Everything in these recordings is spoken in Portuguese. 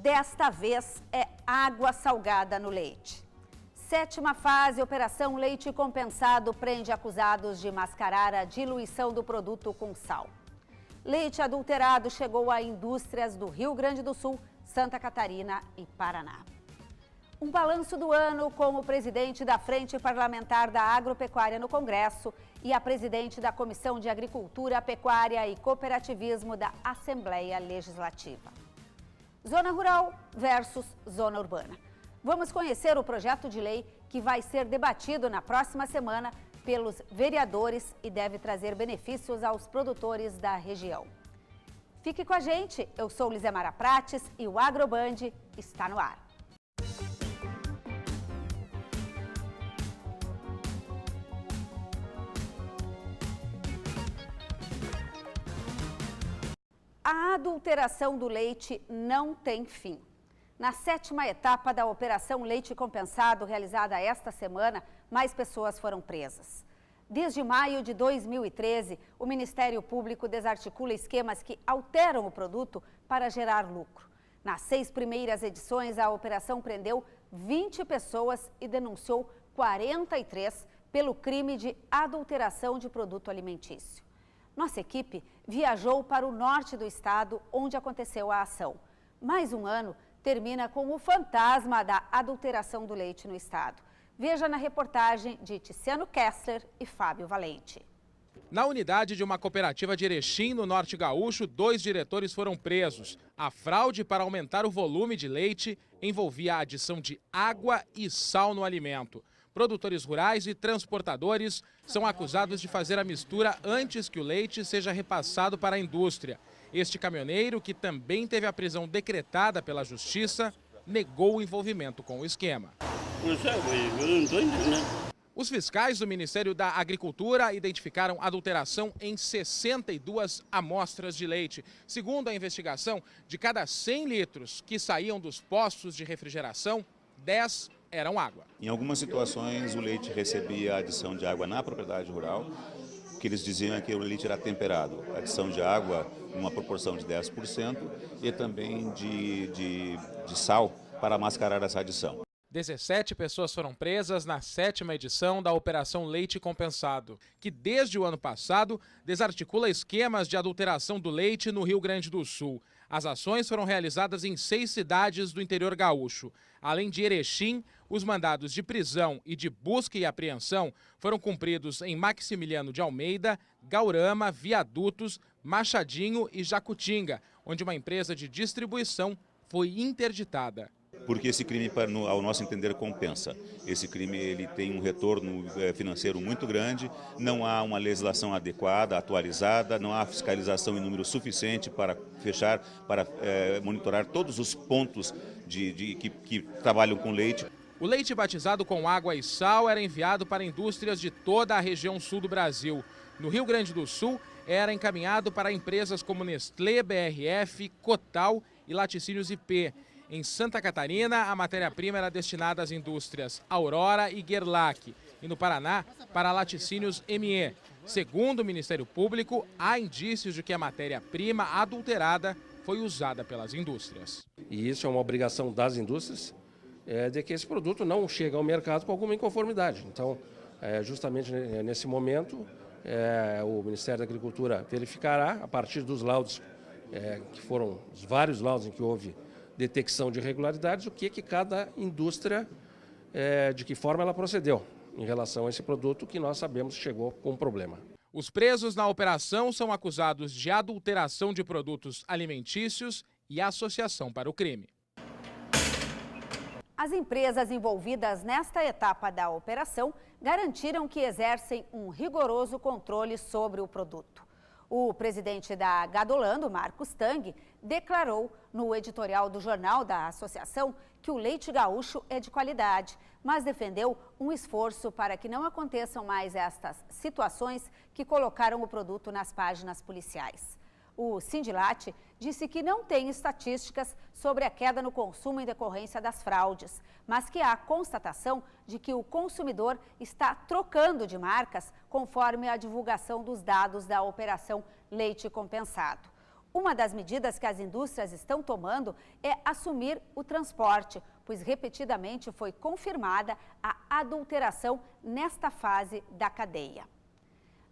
Desta vez é água salgada no leite. 7ª fase, Operação Leite Compensado prende acusados de mascarar a diluição do produto com sal. Leite adulterado chegou a indústrias do Rio Grande do Sul, Santa Catarina e Paraná. Um balanço do ano com o presidente da Frente Parlamentar da Agropecuária no Congresso e a presidente da Comissão de Agricultura, Pecuária e Cooperativismo da Assembleia Legislativa. Zona Rural versus Zona Urbana. Vamos conhecer o projeto de lei que vai ser debatido na próxima semana pelos vereadores e deve trazer benefícios aos produtores da região. Fique com a gente, eu sou Lizemara Prates e o Agroband está no ar. A adulteração do leite não tem fim. Na 7ª etapa da Operação Leite Compensado, realizada esta semana, mais pessoas foram presas. Desde maio de 2013, o Ministério Público desarticula esquemas que alteram o produto para gerar lucro. Nas 6 primeiras edições, a operação prendeu 20 pessoas e denunciou 43 pelo crime de adulteração de produto alimentício. Nossa equipe viajou para o norte do estado, onde aconteceu a ação. Mais um ano termina com o fantasma da adulteração do leite no estado. Veja na reportagem de Tiziano Kessler e Fábio Valente. Na unidade de uma cooperativa de Erechim, no Norte Gaúcho, 2 diretores foram presos. A fraude para aumentar o volume de leite envolvia a adição de água e sal no alimento. Produtores rurais e transportadores são acusados de fazer a mistura antes que o leite seja repassado para a indústria. Este caminhoneiro, que também teve a prisão decretada pela Justiça, negou o envolvimento com o esquema. Eu não estou entendendo. Os fiscais do Ministério da Agricultura identificaram adulteração em 62 amostras de leite. Segundo a investigação, de cada 100 litros que saíam dos postos de refrigeração, 10 eram água. Em algumas situações, o leite recebia a adição de água na propriedade rural. O que eles diziam é que o leite era temperado. A adição de água, uma proporção de 10%, e também de sal para mascarar essa adição. 17 pessoas foram presas na 7ª edição da Operação Leite Compensado, que desde o ano passado desarticula esquemas de adulteração do leite no Rio Grande do Sul. As ações foram realizadas em 6 cidades do interior gaúcho. Além de Erechim, os mandados de prisão e de busca e apreensão foram cumpridos em Maximiliano de Almeida, Gaurama, Viadutos, Machadinho e Jacutinga, onde uma empresa de distribuição foi interditada. Porque esse crime, ao nosso entender, compensa. Esse crime ele tem um retorno financeiro muito grande, não há uma legislação adequada, atualizada, não há fiscalização em número suficiente para fechar, para monitorar todos os pontos que trabalham com leite. O leite batizado com água e sal era enviado para indústrias de toda a região sul do Brasil. No Rio Grande do Sul, era encaminhado para empresas como Nestlé, BRF, Cotal e Laticínios IP. Em Santa Catarina, a matéria-prima era destinada às indústrias Aurora e Gerlach. E no Paraná, para Laticínios ME. Segundo o Ministério Público, há indícios de que a matéria-prima adulterada foi usada pelas indústrias. E isso é uma obrigação das indústrias, de que esse produto não chegue ao mercado com alguma inconformidade. Então, justamente nesse momento, o Ministério da Agricultura verificará, a partir dos laudos, que foram os vários laudos em que houve detecção de irregularidades, o que cada indústria, de que forma ela procedeu em relação a esse produto que nós sabemos chegou com problema. Os presos na operação são acusados de adulteração de produtos alimentícios e associação para o crime. As empresas envolvidas nesta etapa da operação garantiram que exercem um rigoroso controle sobre o produto. O presidente da Gadolando, Marcos Tang, declarou no editorial do Jornal da Associação que o leite gaúcho é de qualidade, mas defendeu um esforço para que não aconteçam mais estas situações que colocaram o produto nas páginas policiais. O Sindilat disse que não tem estatísticas sobre a queda no consumo em decorrência das fraudes, mas que há constatação de que o consumidor está trocando de marcas conforme a divulgação dos dados da Operação Leite Compensado. Uma das medidas que as indústrias estão tomando é assumir o transporte, pois repetidamente foi confirmada a adulteração nesta fase da cadeia.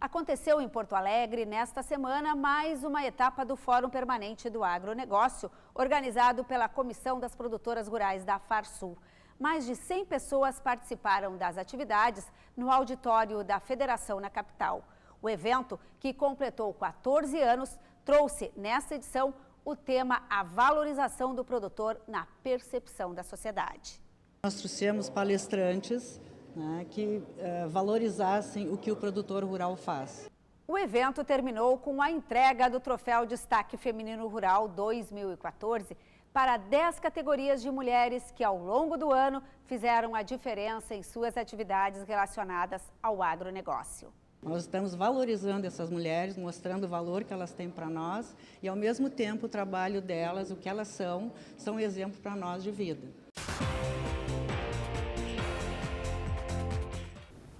Aconteceu em Porto Alegre, nesta semana, mais uma etapa do Fórum Permanente do Agronegócio, organizado pela Comissão das Produtoras Rurais da Farsul. Mais de 100 pessoas participaram das atividades no auditório da Federação na capital. O evento, que completou 14 anos, trouxe nesta edição o tema A Valorização do Produtor na Percepção da Sociedade. Nós trouxemos palestrantes que valorizassem o que o produtor rural faz. O evento terminou com a entrega do Troféu Destaque Feminino Rural 2014 para 10 categorias de mulheres que, ao longo do ano, fizeram a diferença em suas atividades relacionadas ao agronegócio. Nós estamos valorizando essas mulheres, mostrando o valor que elas têm para nós e, ao mesmo tempo, o trabalho delas, o que elas são exemplo para nós de vida.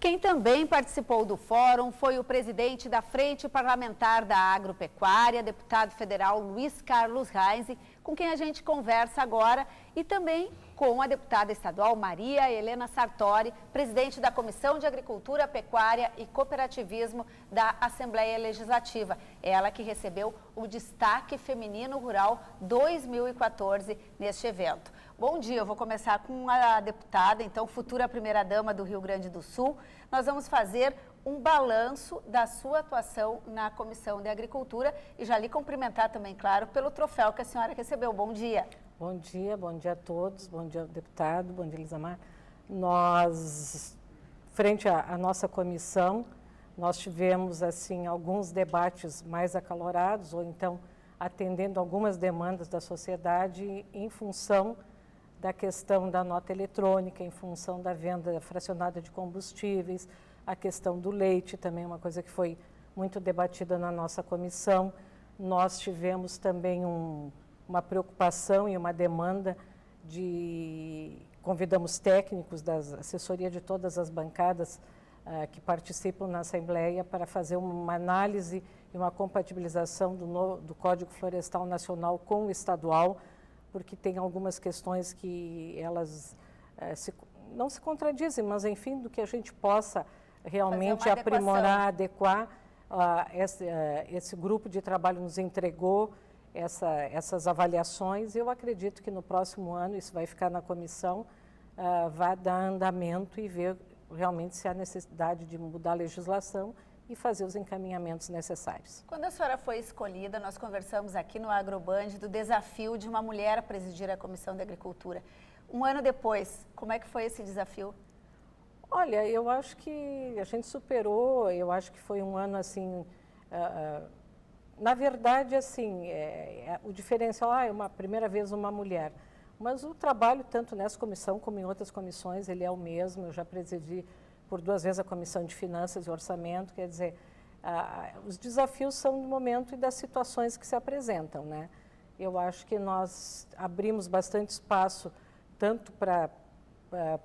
Quem também participou do fórum foi o presidente da Frente Parlamentar da Agropecuária, deputado federal Luiz Carlos Reis, com quem a gente conversa agora, e também com a deputada estadual Maria Helena Sartori, presidente da Comissão de Agricultura, Pecuária e Cooperativismo da Assembleia Legislativa. Ela que recebeu o Destaque Feminino Rural 2014 neste evento. Bom dia, eu vou começar com a deputada, então, futura primeira-dama do Rio Grande do Sul. Nós vamos fazer um balanço da sua atuação na Comissão de Agricultura e já lhe cumprimentar também, claro, pelo troféu que a senhora recebeu. Bom dia. Bom dia a todos, bom dia deputado, bom dia Elisamar. Nós, frente à nossa comissão, nós tivemos assim alguns debates mais acalorados ou então atendendo algumas demandas da sociedade em função da questão da nota eletrônica, em função da venda fracionada de combustíveis, a questão do leite, também uma coisa que foi muito debatida na nossa comissão. Nós tivemos também uma preocupação e uma demanda convidamos técnicos da assessoria de todas as bancadas que participam na Assembleia para fazer uma análise e uma compatibilização do Código Florestal Nacional com o estadual, porque tem algumas questões que elas não se contradizem, mas enfim, do que a gente possa realmente aprimorar, adequar. Esse grupo de trabalho nos entregou essas avaliações e eu acredito que no próximo ano isso vai ficar na comissão, vai dar andamento e ver realmente se há necessidade de mudar a legislação e fazer os encaminhamentos necessários. Quando a senhora foi escolhida, nós conversamos aqui no Agroband do desafio de uma mulher a presidir a Comissão de Agricultura. Um ano depois, como é que foi esse desafio? Olha, eu acho que a gente superou, eu acho que foi um ano assim, na verdade assim, o diferencial é uma primeira vez uma mulher, mas o trabalho tanto nessa comissão como em outras comissões ele é o mesmo, eu já presidi por 2 vezes a Comissão de Finanças e Orçamento, quer dizer, os desafios são do momento e das situações que se apresentam, né? Eu acho que nós abrimos bastante espaço, tanto para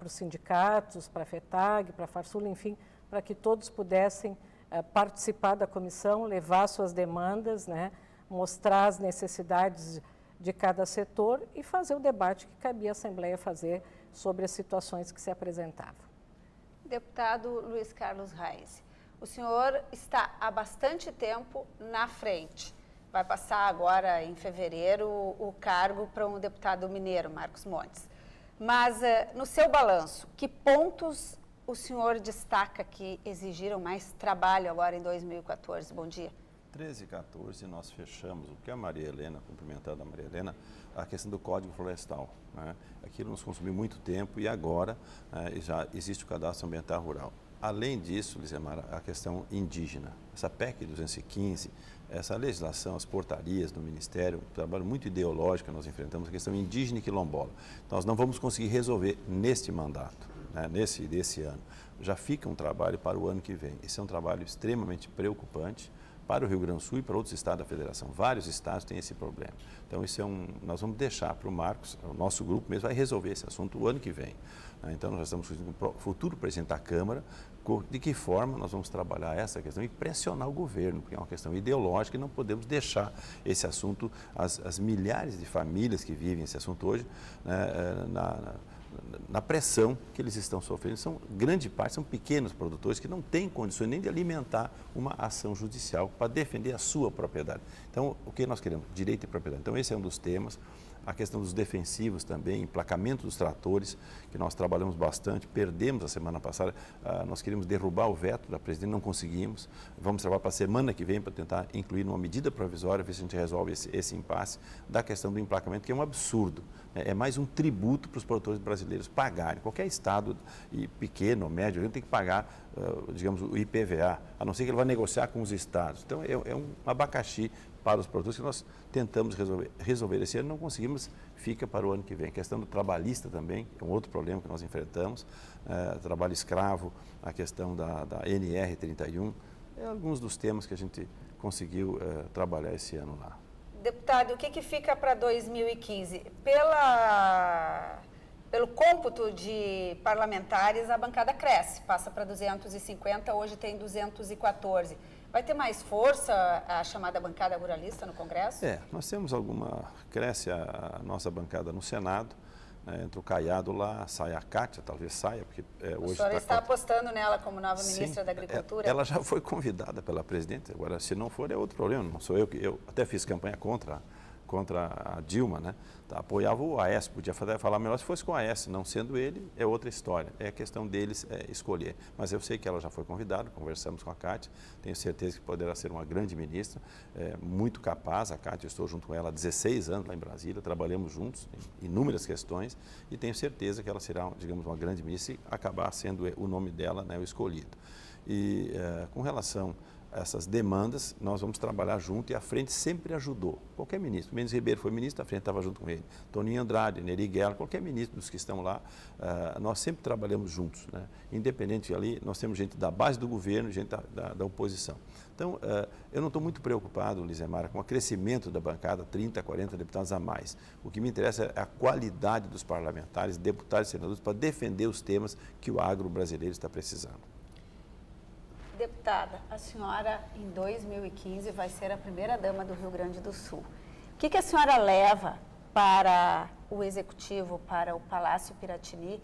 os sindicatos, para a FETAG, para a Farsul, enfim, para que todos pudessem participar da comissão, levar suas demandas, né? Mostrar as necessidades de cada setor e fazer o debate que cabia à Assembleia fazer sobre as situações que se apresentavam. Deputado Luiz Carlos Reis, o senhor está há bastante tempo na frente. Vai passar agora, em fevereiro, o cargo para um deputado mineiro, Marcos Montes. Mas, no seu balanço, que pontos o senhor destaca que exigiram mais trabalho agora em 2014? Bom dia. 13 e 14 nós fechamos, o que a Maria Helena, cumprimentando a Maria Helena, a questão do Código Florestal. Né? Aquilo nos consumiu muito tempo e agora já existe o Cadastro Ambiental Rural. Além disso, Lisemar, a questão indígena. Essa PEC 215, essa legislação, as portarias do Ministério, um trabalho muito ideológico que nós enfrentamos, a questão indígena e quilombola. Nós não vamos conseguir resolver neste mandato, né, desse ano. Já fica um trabalho para o ano que vem. Esse é um trabalho extremamente preocupante. para o Rio Grande do Sul e para outros estados da federação. Vários estados têm esse problema. Então, nós vamos deixar para o Marcos, o nosso grupo mesmo vai resolver esse assunto o ano que vem. Então, nós estamos com o futuro presidente da Câmara, de que forma nós vamos trabalhar essa questão e pressionar o governo, porque é uma questão ideológica e não podemos deixar esse assunto, as milhares de famílias que vivem esse assunto hoje, né, na pressão que eles estão sofrendo. Grande parte são pequenos produtores que não têm condições nem de alimentar uma ação judicial para defender a sua propriedade. Então, o que nós queremos? Direito e propriedade. Então, esse é um dos temas. A questão dos defensivos também, emplacamento dos tratores, que nós trabalhamos bastante, perdemos a semana passada, nós queríamos derrubar o veto da presidente, não conseguimos. Vamos trabalhar para a semana que vem para tentar incluir numa medida provisória, ver se a gente resolve esse impasse da questão do emplacamento, que é um absurdo. É mais um tributo para os produtores brasileiros pagarem. Qualquer estado, pequeno ou médio, ele tem que pagar, digamos, o IPVA, a não ser que ele vá negociar com os estados. Então, é um abacaxi para os produtores que nós tentamos resolver esse ano, não conseguimos, fica para o ano que vem. A questão do trabalhista também, é um outro problema que nós enfrentamos, trabalho escravo, a questão da NR31, é alguns dos temas que a gente conseguiu trabalhar esse ano lá. Deputado, o que fica para 2015? Pelo cômputo de parlamentares, a bancada cresce, passa para 250, hoje tem 214. Vai ter mais força a chamada bancada ruralista no Congresso? Nós temos cresce a nossa bancada no Senado, né, entra o Caiado lá, sai a Cátia, talvez saia, porque hoje... A senhora está apostando nela como nova ministra da Agricultura? Ela já foi convidada pela presidente, agora se não for é outro problema, não sou eu até fiz campanha contra a Dilma, né? Apoiava o Aécio, podia falar melhor se fosse com o Aécio, não sendo ele, é outra história, é questão deles escolher. Mas eu sei que ela já foi convidada, conversamos com a Cátia, tenho certeza que poderá ser uma grande ministra, muito capaz, a Cátia, eu estou junto com ela há 16 anos lá em Brasília, trabalhamos juntos em inúmeras questões e tenho certeza que ela será, digamos, uma grande ministra e acabar sendo o nome dela, né, o escolhido. E com relação essas demandas, nós vamos trabalhar junto e a frente sempre ajudou. Qualquer ministro, Mendes Ribeiro foi ministro, a frente estava junto com ele. Toninho Andrade, Neri Guerra, qualquer ministro dos que estão lá, nós sempre trabalhamos juntos, né? Independente ali, nós temos gente da base do governo, gente da oposição. Então, eu não estou muito preocupado, Lizemara, com o crescimento da bancada, 30, 40 deputados a mais. O que me interessa é a qualidade dos parlamentares, deputados e senadores, para defender os temas que o agro brasileiro está precisando. Deputada, a senhora em 2015 vai ser a primeira-dama do Rio Grande do Sul. O que a senhora leva para o Executivo, para o Palácio Piratini,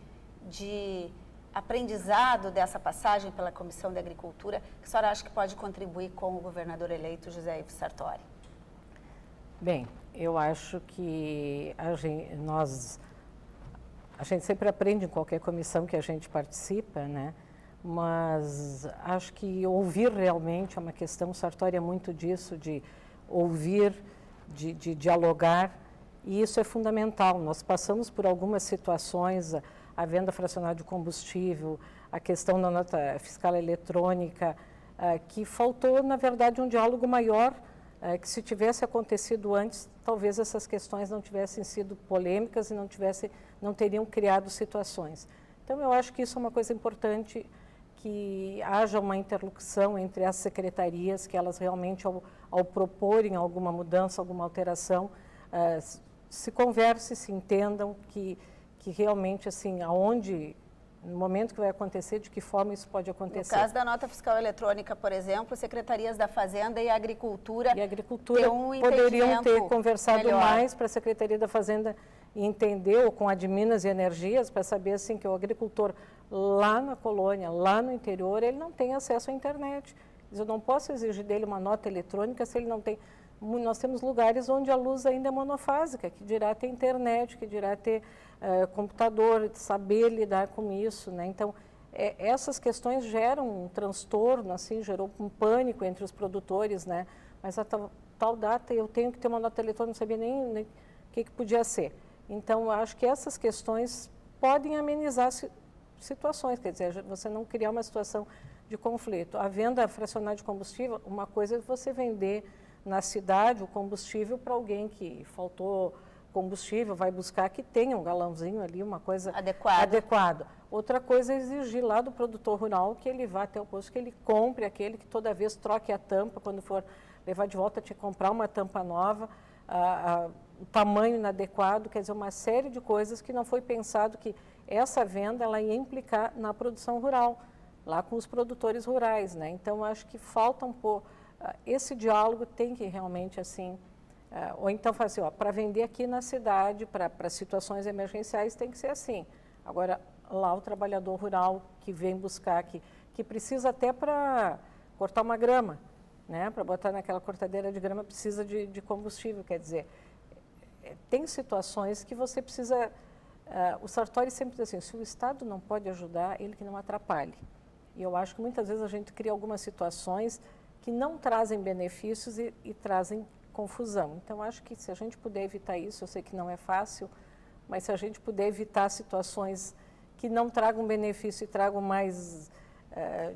de aprendizado dessa passagem pela Comissão de Agricultura, que a senhora acha que pode contribuir com o governador eleito José Ivo Sartori? Bem, eu acho que a gente sempre aprende em qualquer comissão que a gente participa, né? Mas acho que ouvir realmente é uma questão, o Sartori é muito disso, de ouvir, de dialogar, e isso é fundamental. Nós passamos por algumas situações, a venda fracionada de combustível, a questão da nota fiscal eletrônica, que faltou, na verdade, um diálogo maior, que se tivesse acontecido antes, talvez essas questões não tivessem sido polêmicas e não teriam criado situações. Então, eu acho que isso é uma coisa importante, que haja uma interlocução entre as secretarias, que elas realmente, ao proporem alguma mudança, alguma alteração, se conversem, se entendam, que realmente, assim, no momento que vai acontecer, de que forma isso pode acontecer. No caso da nota fiscal eletrônica, por exemplo, secretarias da Fazenda e Agricultura poderiam ter conversado mais para a Secretaria da Fazenda entender, ou com a de Minas e Energias, para saber assim, que o agricultor lá na colônia, lá no interior, ele não tem acesso à internet. Eu não posso exigir dele uma nota eletrônica se ele não tem. Nós temos lugares onde a luz ainda é monofásica, que dirá ter internet, que dirá ter computador, saber lidar com isso, né? Então, essas questões geram um transtorno, assim, gerou um pânico entre os produtores, né? Mas a tal data eu tenho que ter uma nota eletrônica, não sabia nem o que podia ser. Então, eu acho que essas questões podem amenizar situações, quer dizer, você não criar uma situação de conflito. A venda fracionada de combustível, uma coisa é você vender na cidade o combustível para alguém que faltou combustível, vai buscar que tenha um galãozinho ali, uma coisa adequada. Outra coisa é exigir lá do produtor rural que ele vá até o posto, que ele compre aquele, que toda vez troque a tampa, quando for levar de volta, tinha que comprar uma tampa nova, o tamanho inadequado, quer dizer, uma série de coisas que não foi pensado que essa venda ela ia implicar na produção rural, lá com os produtores rurais, né? Então, acho que falta um pouco, esse diálogo tem que realmente, assim, ou então falar assim, para vender aqui na cidade, para situações emergenciais, tem que ser assim. Agora, lá o trabalhador rural que vem buscar, que precisa até para cortar uma grama, né? Para botar naquela cortadeira de grama precisa de combustível, quer dizer, tem situações que você precisa, o Sartori sempre diz assim, se o Estado não pode ajudar, ele que não atrapalhe. E eu acho que muitas vezes a gente cria algumas situações que não trazem benefícios e trazem confusão. Então, acho que se a gente puder evitar isso, eu sei que não é fácil, mas se a gente puder evitar situações que não tragam benefício e tragam mais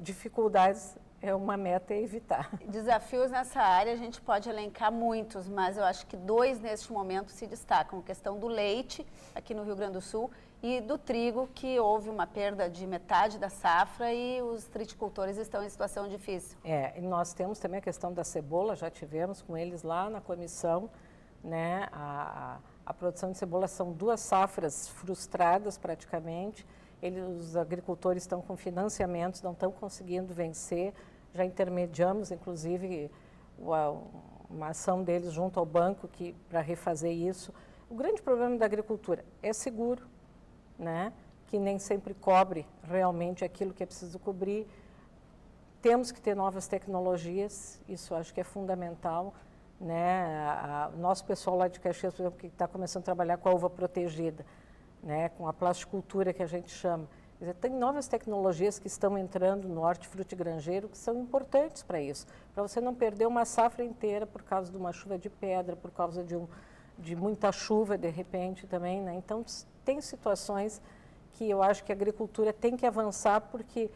dificuldades, é uma meta evitar. Desafios nessa área a gente pode elencar muitos, mas eu acho que 2 neste momento se destacam. A questão do leite, aqui no Rio Grande do Sul, e do trigo, que houve uma perda de metade da safra e os triticultores estão em situação difícil. E nós temos também a questão da cebola, já tivemos com eles lá na comissão, né? A produção de cebola são 2 safras frustradas praticamente, os agricultores estão com financiamentos, não estão conseguindo vencer, já intermediamos, inclusive, uma ação deles junto ao banco para refazer isso. O grande problema da agricultura é seguro, né? Que nem sempre cobre realmente aquilo que é preciso cobrir. Temos que ter novas tecnologias, isso acho que é fundamental, né? O nosso pessoal lá de Caxias, por exemplo, que está começando a trabalhar com a uva protegida, né? Com a plasticultura que a gente chama. Quer dizer, tem novas tecnologias que estão entrando no hortifrutigranjeiro que são importantes para isso, para você não perder uma safra inteira por causa de uma chuva de pedra, por causa de muita chuva de repente também, né? Então, tem situações que eu acho que a agricultura tem que avançar porque,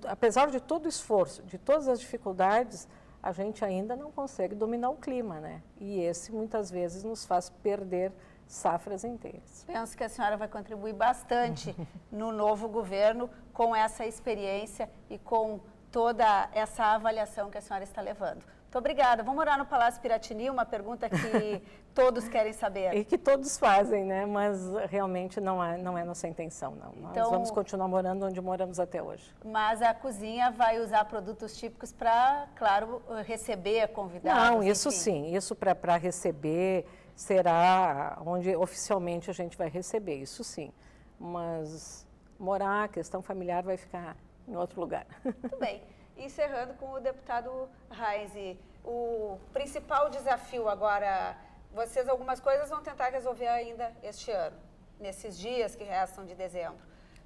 apesar de todo o esforço, de todas as dificuldades, a gente ainda não consegue dominar o clima, né? E esse muitas vezes nos faz perder safras inteiras. Penso que a senhora vai contribuir bastante no novo governo com essa experiência e com toda essa avaliação que a senhora está levando. Muito obrigada. Vamos morar no Palácio Piratini, uma pergunta que todos querem saber. E que todos fazem, né? Mas realmente não é nossa intenção, não. Então, nós vamos continuar morando onde moramos até hoje. Mas a cozinha vai usar produtos típicos para, claro, receber convidados? Não, isso sim. Isso para receber será onde oficialmente a gente vai receber, isso sim. Mas morar, a questão familiar vai ficar em outro lugar. Muito bem. Encerrando com o deputado Reis, o principal desafio agora, vocês algumas coisas vão tentar resolver ainda este ano, nesses dias que restam de dezembro,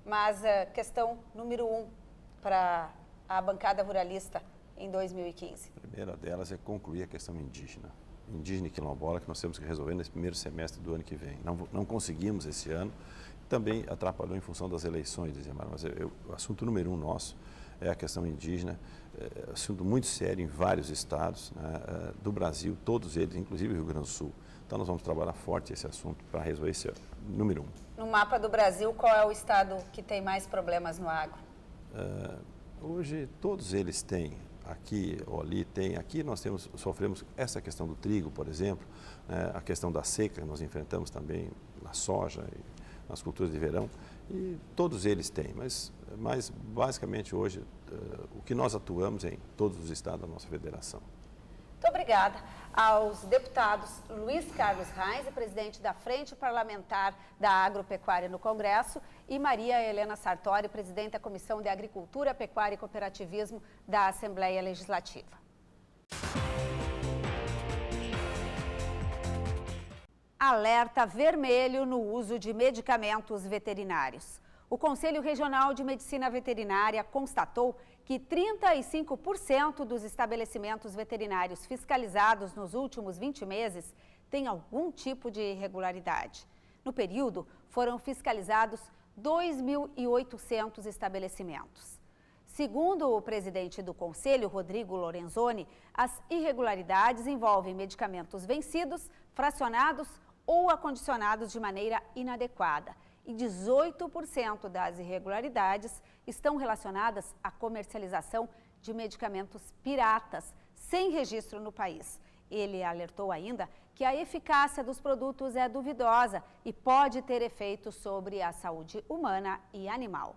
mas a questão número 1 para a bancada ruralista em 2015. A primeira delas é concluir a questão indígena e quilombola, que nós temos que resolver nesse primeiro semestre do ano que vem. Não conseguimos esse ano, também atrapalhou em função das eleições, dizia, mas o assunto número 1 nosso é a questão indígena, é assunto muito sério em vários estados, né, do Brasil, todos eles, inclusive o Rio Grande do Sul. Então nós vamos trabalhar forte esse assunto para resolver esse número 1. No mapa do Brasil, qual é o estado que tem mais problemas no agro? Hoje todos eles têm, aqui ou ali tem, aqui nós sofremos essa questão do trigo, por exemplo, né, a questão da seca, nós enfrentamos também na soja e nas culturas de verão, e todos eles têm, mas basicamente hoje o que nós atuamos é em todos os estados da nossa federação. Muito obrigada aos deputados Luiz Carlos Reis, presidente da Frente Parlamentar da Agropecuária no Congresso, e Maria Helena Sartori, presidente da Comissão de Agricultura, Pecuária e Cooperativismo da Assembleia Legislativa. Alerta vermelho no uso de medicamentos veterinários. O Conselho Regional de Medicina Veterinária constatou que 35% dos estabelecimentos veterinários fiscalizados nos últimos 20 meses têm algum tipo de irregularidade. No período, foram fiscalizados 2.800 estabelecimentos. Segundo o presidente do Conselho, Rodrigo Lorenzoni, as irregularidades envolvem medicamentos vencidos, fracionados ou acondicionados de maneira inadequada. E 18% das irregularidades estão relacionadas à comercialização de medicamentos piratas, sem registro no país. Ele alertou ainda que a eficácia dos produtos é duvidosa e pode ter efeitos sobre a saúde humana e animal.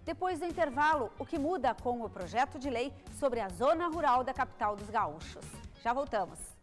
Depois do intervalo, o que muda com o projeto de lei sobre a zona rural da capital dos gaúchos. Já voltamos.